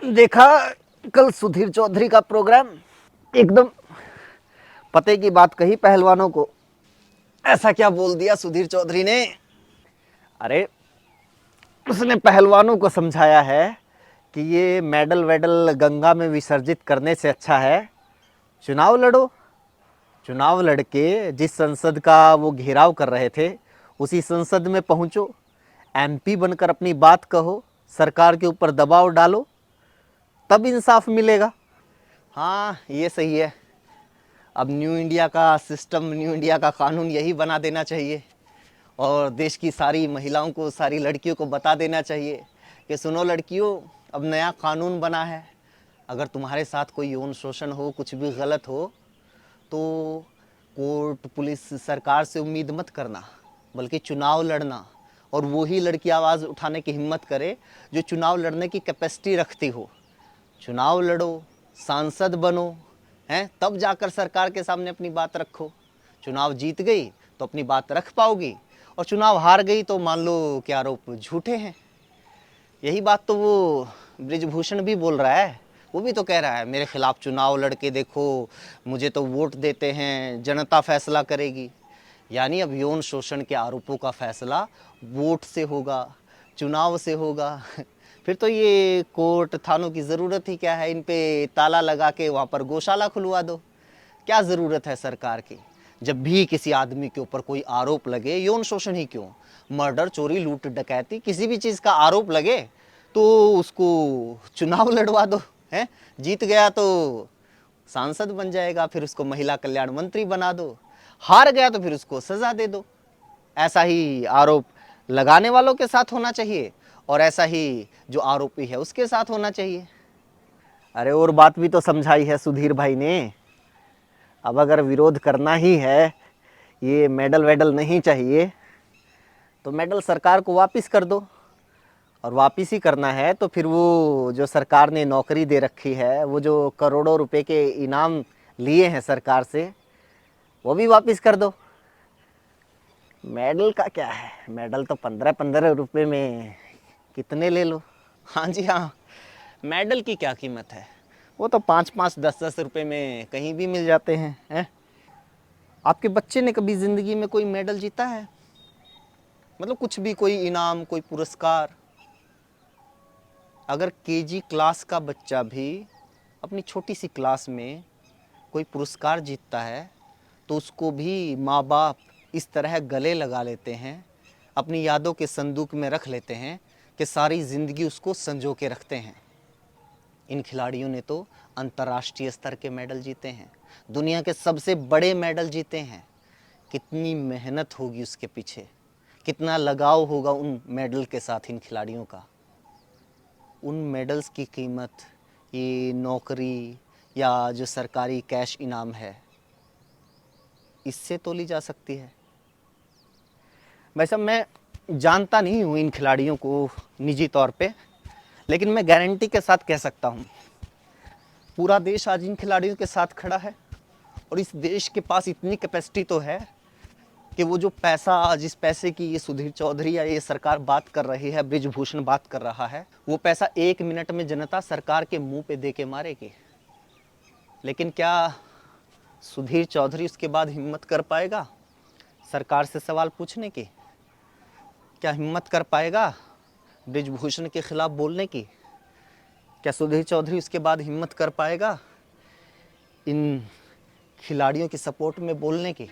देखा कल सुधीर चौधरी का प्रोग्राम, एकदम पते की बात कही पहलवानों को। ऐसा क्या बोल दिया सुधीर चौधरी ने? अरे उसने पहलवानों को समझाया है कि ये मेडल वेडल गंगा में विसर्जित करने से अच्छा है चुनाव लड़ो। चुनाव लड़के जिस संसद का वो घेराव कर रहे थे उसी संसद में पहुंचो, एमपी बनकर अपनी बात कहो, सरकार के ऊपर दबाव डालो, तब इंसाफ मिलेगा। हाँ ये सही है। अब न्यू इंडिया का सिस्टम, न्यू इंडिया का कानून यही बना देना चाहिए और देश की सारी महिलाओं को, सारी लड़कियों को बता देना चाहिए कि सुनो लड़कियों, अब नया कानून बना है, अगर तुम्हारे साथ कोई यौन शोषण हो, कुछ भी गलत हो तो कोर्ट, पुलिस, सरकार से उम्मीद मत करना, बल्कि चुनाव लड़ना। और वो ही लड़की आवाज़ उठाने की हिम्मत करे जो चुनाव लड़ने की कैपेसिटी रखती हो। चुनाव लड़ो, सांसद बनो, हैं, तब जाकर सरकार के सामने अपनी बात रखो। चुनाव जीत गई तो अपनी बात रख पाओगी, और चुनाव हार गई तो मान लो कि आरोप झूठे हैं। यही बात तो वो बृजभूषण भी बोल रहा है। वो भी तो कह रहा है मेरे खिलाफ चुनाव लड़के देखो, मुझे तो वोट देते हैं, जनता फैसला करेगी। यानी अब यौन शोषण के आरोपों का फैसला वोट से होगा, चुनाव से होगा। फिर तो ये कोर्ट थानों की ज़रूरत ही क्या है? इन पे ताला लगा के वहाँ पर गौशाला खुलवा दो। क्या ज़रूरत है सरकार की? जब भी किसी आदमी के ऊपर कोई आरोप लगे, यौन शोषण ही क्यों, मर्डर, चोरी, लूट, डकैती, किसी भी चीज़ का आरोप लगे तो उसको चुनाव लड़वा दो। हैं, जीत गया तो सांसद बन जाएगा, फिर उसको महिला कल्याण मंत्री बना दो। हार गया तो फिर उसको सज़ा दे दो। ऐसा ही आरोप लगाने वालों के साथ होना चाहिए और ऐसा ही जो आरोपी है उसके साथ होना चाहिए। अरे और बात भी तो समझाई है सुधीर भाई ने। अब अगर विरोध करना ही है, ये मेडल वेडल नहीं चाहिए, तो मेडल सरकार को वापस कर दो। और वापस ही करना है तो फिर वो जो सरकार ने नौकरी दे रखी है, वो जो करोड़ों रुपए के इनाम लिए हैं सरकार से, वो भी वापस कर दो। मेडल का क्या है, मेडल तो 15-15 रुपए में कितने ले लो। हाँ जी हाँ, मेडल की क्या कीमत है? वो तो 5-5, 10-10 रुपए में कहीं भी मिल जाते हैं। आपके बच्चे ने कभी ज़िंदगी में कोई मेडल जीता है? मतलब कुछ भी, कोई इनाम, कोई पुरस्कार? अगर केजी क्लास का बच्चा भी अपनी छोटी सी क्लास में कोई पुरस्कार जीतता है तो उसको भी माँ बाप इस तरह गले लगा लेते हैं, अपनी यादों के संदूक में रख लेते हैं कि सारी ज़िंदगी उसको संजो के रखते हैं। इन खिलाड़ियों ने तो अंतर्राष्ट्रीय स्तर के मेडल जीते हैं, दुनिया के सबसे बड़े मेडल जीते हैं। कितनी मेहनत होगी उसके पीछे, कितना लगाव होगा उन मेडल के साथ इन खिलाड़ियों का। उन मेडल्स की कीमत ये नौकरी या जो सरकारी कैश इनाम है, इससे तोली जा सकती है। वैसे मैं जानता नहीं हूँ इन खिलाड़ियों को निजी तौर पे, लेकिन मैं गारंटी के साथ कह सकता हूँ पूरा देश आज इन खिलाड़ियों के साथ खड़ा है। और इस देश के पास इतनी कैपेसिटी तो है कि वो जो पैसा, जिस पैसे की ये सुधीर चौधरी या ये सरकार बात कर रही है, बृजभूषण बात कर रहा है, वो पैसा 1 मिनट में जनता सरकार के मुंह पे दे के मारेगी। लेकिन क्या सुधीर चौधरी उसके बाद हिम्मत कर पाएगा सरकार से सवाल पूछने की? क्या हिम्मत कर पाएगा बृजभूषण के खिलाफ बोलने की? क्या सुधीर चौधरी उसके बाद हिम्मत कर पाएगा इन खिलाड़ियों की सपोर्ट में बोलने की?